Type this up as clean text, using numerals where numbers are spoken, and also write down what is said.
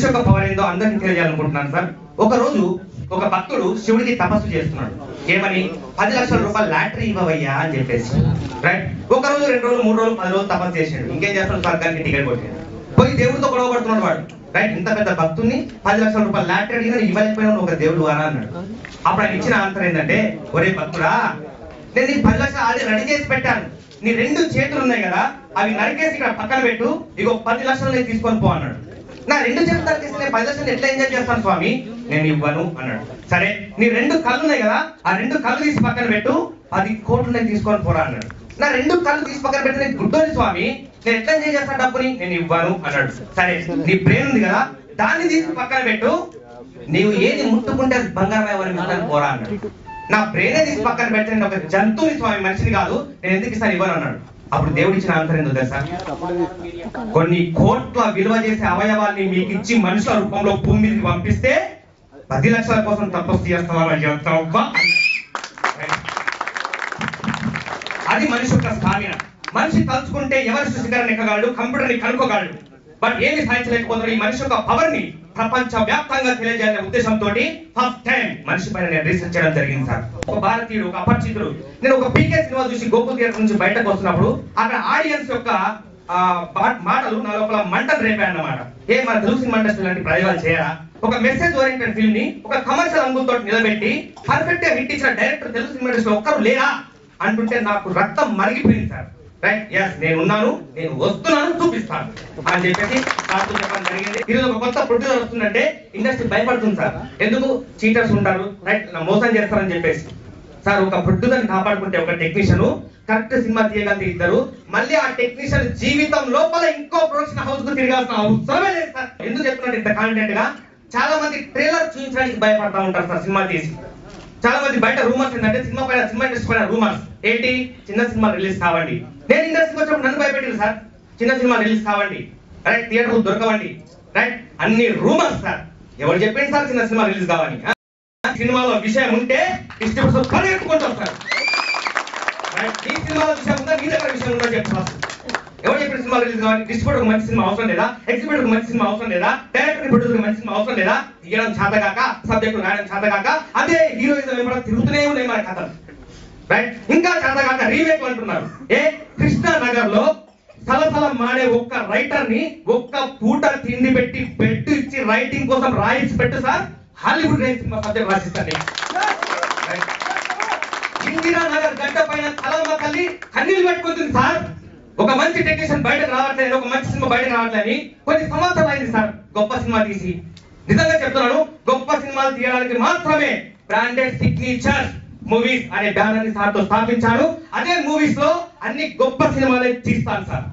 మనిషి యొక్క పవర్ ఏందో అందరికీ తెలియజేయాలనుకుంటున్నాను సార్. ఒక రోజు ఒక భక్తుడు శివుడికి తపస్సు చేస్తున్నాడు. ఏమని? 10 లక్షల రూపాయలు లాటరీ ఇవ్వవయ్యా అని చెప్పేసి. రైట్. ఒక రోజు 2 రోజులు 3 రోజులు 10 రోజులు తపస్సు చేసాడు. ఇంకేం చేస్తాడు? స్వర్గానికి టికెట్ కొట్టాడు. పోయి దేవుడితో గొడవ పడుతున్నాడు వాడు. రైట్. ఇంత పెద్ద భక్తుని 10 లక్షల రూపాయలు లాటరీ అడిగినా ఇవ్వలేకపోయినా ఒక దేవుడు అని అన్నాడు. అప్పుడు ఆయన ఇచ్చిన ఆన్సర్ ఏంటంటే, ఒరే భక్తుడా, నేను నీకు 10 లక్షలు ఆల్రెడీ రెడీ చేసి పెట్టాను. నీ 2 చేతులు ఉన్నాయి కదా, అవి నరికేసి ఇక్కడ పక్కన పెట్టు, ఇగో 10 లక్షలు నేను తీసుకొని పో అన్నాడు. నా 2 చేతులు నరికేసి నేను 10 లక్షలు ఎట్లా ఎంజాయ్ చేస్తాను స్వామి, నేను ఇవ్వను అన్నాడు. సరే, నీ 2 కళ్ళు ఉన్నాయి కదా, ఆ 2 కళ్ళు తీసి పక్కన పెట్టు, 10 కోట్లు నేను తీసుకొని పోరా అన్నాడు. నా 2 కళ్ళు తీసి పక్కన పెట్టి, నేను గుడ్డోని స్వామి, నేను ఎట్లా ఎంజాయ్ చేస్తాను డబ్బుని, నేను ఇవ్వను అన్నాడు. సరే, నీ బ్రెయిన్ ఉంది కదా, దాన్ని తీసి పక్కన పెట్టు, నీవు ఏది ముట్టుకుంటే బంగారం పోరా అన్నాడు. నా బ్రెయిన్ తీసి పక్కన పెడితే నేను ఒక జంతువుని స్వామి, మనిషిని కాదు, నేను ఎందుకు ఇస్తాను ఇవ్వను అన్నాడు. అప్పుడు దేవుడు ఇచ్చిన ఆన్సర్ ఏందో తెలుసా? కొన్ని కోట్ల విలువ చేసే అవయవాల్ని మీకు ఇచ్చి మనుషుల రూపంలో భూమి మీదకి పంపిస్తే 10 లక్షల కోసం తపస్సు చేస్తావా? అది మనిషి యొక్క స్టామినా. మనిషి తలుచుకుంటే ఎవరి శిఖరాన్ని ఎక్కగలడు, కంప్యూటర్ని కనుక్కోగలడు. బట్ ఏమి సాధించలేకపోతున్నాడు. ఈ మనిషి యొక్క పవర్ ని ప్రపంచ వ్యాప్తంగా తెలియజేయాలనే ఉద్దేశంతో ఫస్ట్ టైం మనిషి పైన నేను రీసెర్చ్ చేయడం జరిగింది సార్. ఒక భారతీయుడు, ఒక అపరిచితుడు, నేను ఒక పీకే సినిమా చూసి గోకుల్ థియేటర్ నుంచి బయటకు వస్తున్నప్పుడు అక్కడ ఆడియన్స్ యొక్క మాటలు నా లోపల మంటలు రేపాయన్నమాట. మన తెలుగు సినిమా ఇండస్ట్రీ లాంటి ప్రయోగాలు చేయరా? ఒక మెసేజ్ ఓరియంటెడ్ ఫిల్మ్ ని ఒక కమర్షియల్ అంగులతో నిలబెట్టి పర్ఫెక్ట్ గా హిట్ ఇచ్చిన డైరెక్టర్ తెలుగు సినిమా ఇండస్ట్రీ ఒక్కరు లేరా అంటుంటే నాకు రక్తం మరిగిపోయింది సార్. రైట్. ఎస్, నేను ఉన్నాను, నేను వస్తున్నాను, చూపిస్తాను అని చెప్పేసి చెప్పడం జరిగింది. ఈరోజు ఒక కొత్త ప్రొడ్యూసర్ వస్తుందంటే ఇండస్ట్రీ భయపడుతుంది సార్. ఎందుకు? చీటర్స్ ఉంటారు, రైట్, మోసం చేస్తారని చెప్పేసి. సార్, ఒక ప్రొడ్యూసర్ కాపాడుకుంటే ఒక టెక్నీషియన్ కరెక్ట్ సినిమా తీయగలిగితే ఇద్దరు, మళ్ళీ ఆ టెక్నీషియన్ జీవితం లోపల ఇంకో ప్రొడక్షన్ హౌస్ కు తిరగాల్సిన అవసరమే లేదు సార్. ఎందుకు చెప్తున్నట్టు ఇంత కాన్ఫిడెంట్ గా? చాలా మంది ట్రైలర్ చూపించడానికి భయపడతా ఉంటారు సార్ సినిమా తీసి. చాలా మంది బయట రూమర్స్ ఏంటంటే సినిమా ఇండస్ట్రీ పైన రూమర్స్ ఏంటి? చిన్న సినిమా రిలీజ్ కావండి. నేను ఇండస్ట్రీకి వచ్చినప్పుడు నన్ను భయపెట్టారు సార్, చిన్న సినిమా రిలీజ్ కావండి, రైట్, థియేటర్ దొరకవండి, రైట్, అన్ని రూమర్స్ సార్. ఎవరు చెప్పింది సార్ చిన్న సినిమా రిలీజ్ కావాలి? సినిమాలో విషయం ఉంటే డిస్ట్రిబ్యూటర్స్ పరిగెత్తుకుంటారు సార్. ఈ సినిమాలో విషయం ఉందా, మీ దగ్గర విషయం ఉందా చెప్తారు. ఎవరు చెప్పిన సినిమా రిలీజ్ కావాలి? డిస్ట్రిబ్యూటర్ మంచి సినిమా అవసరం లేదా? ఎగ్జిబ్యూటర్ మంచి సినిమా అవసరం లేదా? డైరెక్టర్ ప్రొడ్యూసర్ మంచి సినిమా అవసరం లేదా? తీయడం చేతగాక, సబ్జెక్టు రాయడం చేతగాక, అదే హీరోయిజం ఏమైనా తిరుగుతూనే ఉన్నాయి మన కథలు, రైట్. ఇంకా చేతగాక రీమేక్ అంటున్నారు. కృష్ణానగర్ లో సలసల మాడే ఒక్క రైటర్ ని ఒక్క పూట తిండి పెట్టి బెడ్ ఇచ్చి రైటింగ్ కోసం రాయించి పెట్టు sir, Hollywood range cinema subject రాసిస్తాను. ఇందిరానగర్ గడ్డ పైన తలమ్మ తల్లి కన్నీళ్ళు పెట్టుకుంటుంది సార్. ఒక మంచి టెక్నీషియన్ బయటకు రావట్లేదు, ఒక మంచి సినిమా బయటకు రావట్లేదు, కొన్ని సంవత్సరాలు అయింది సార్ గొప్ప సినిమా తీసి. నిజంగా చెప్తున్నాను, గొప్ప సినిమాలు తీయడానికి మాత్రమే బ్రాండెడ్ సిగ్నేచర్ మూవీస్ అనే బ్యానర్ ని సార్ తో స్థాపించాను. అదే మూవీస్ లో అన్ని గొప్ప సినిమాలే తీస్తాను సార్.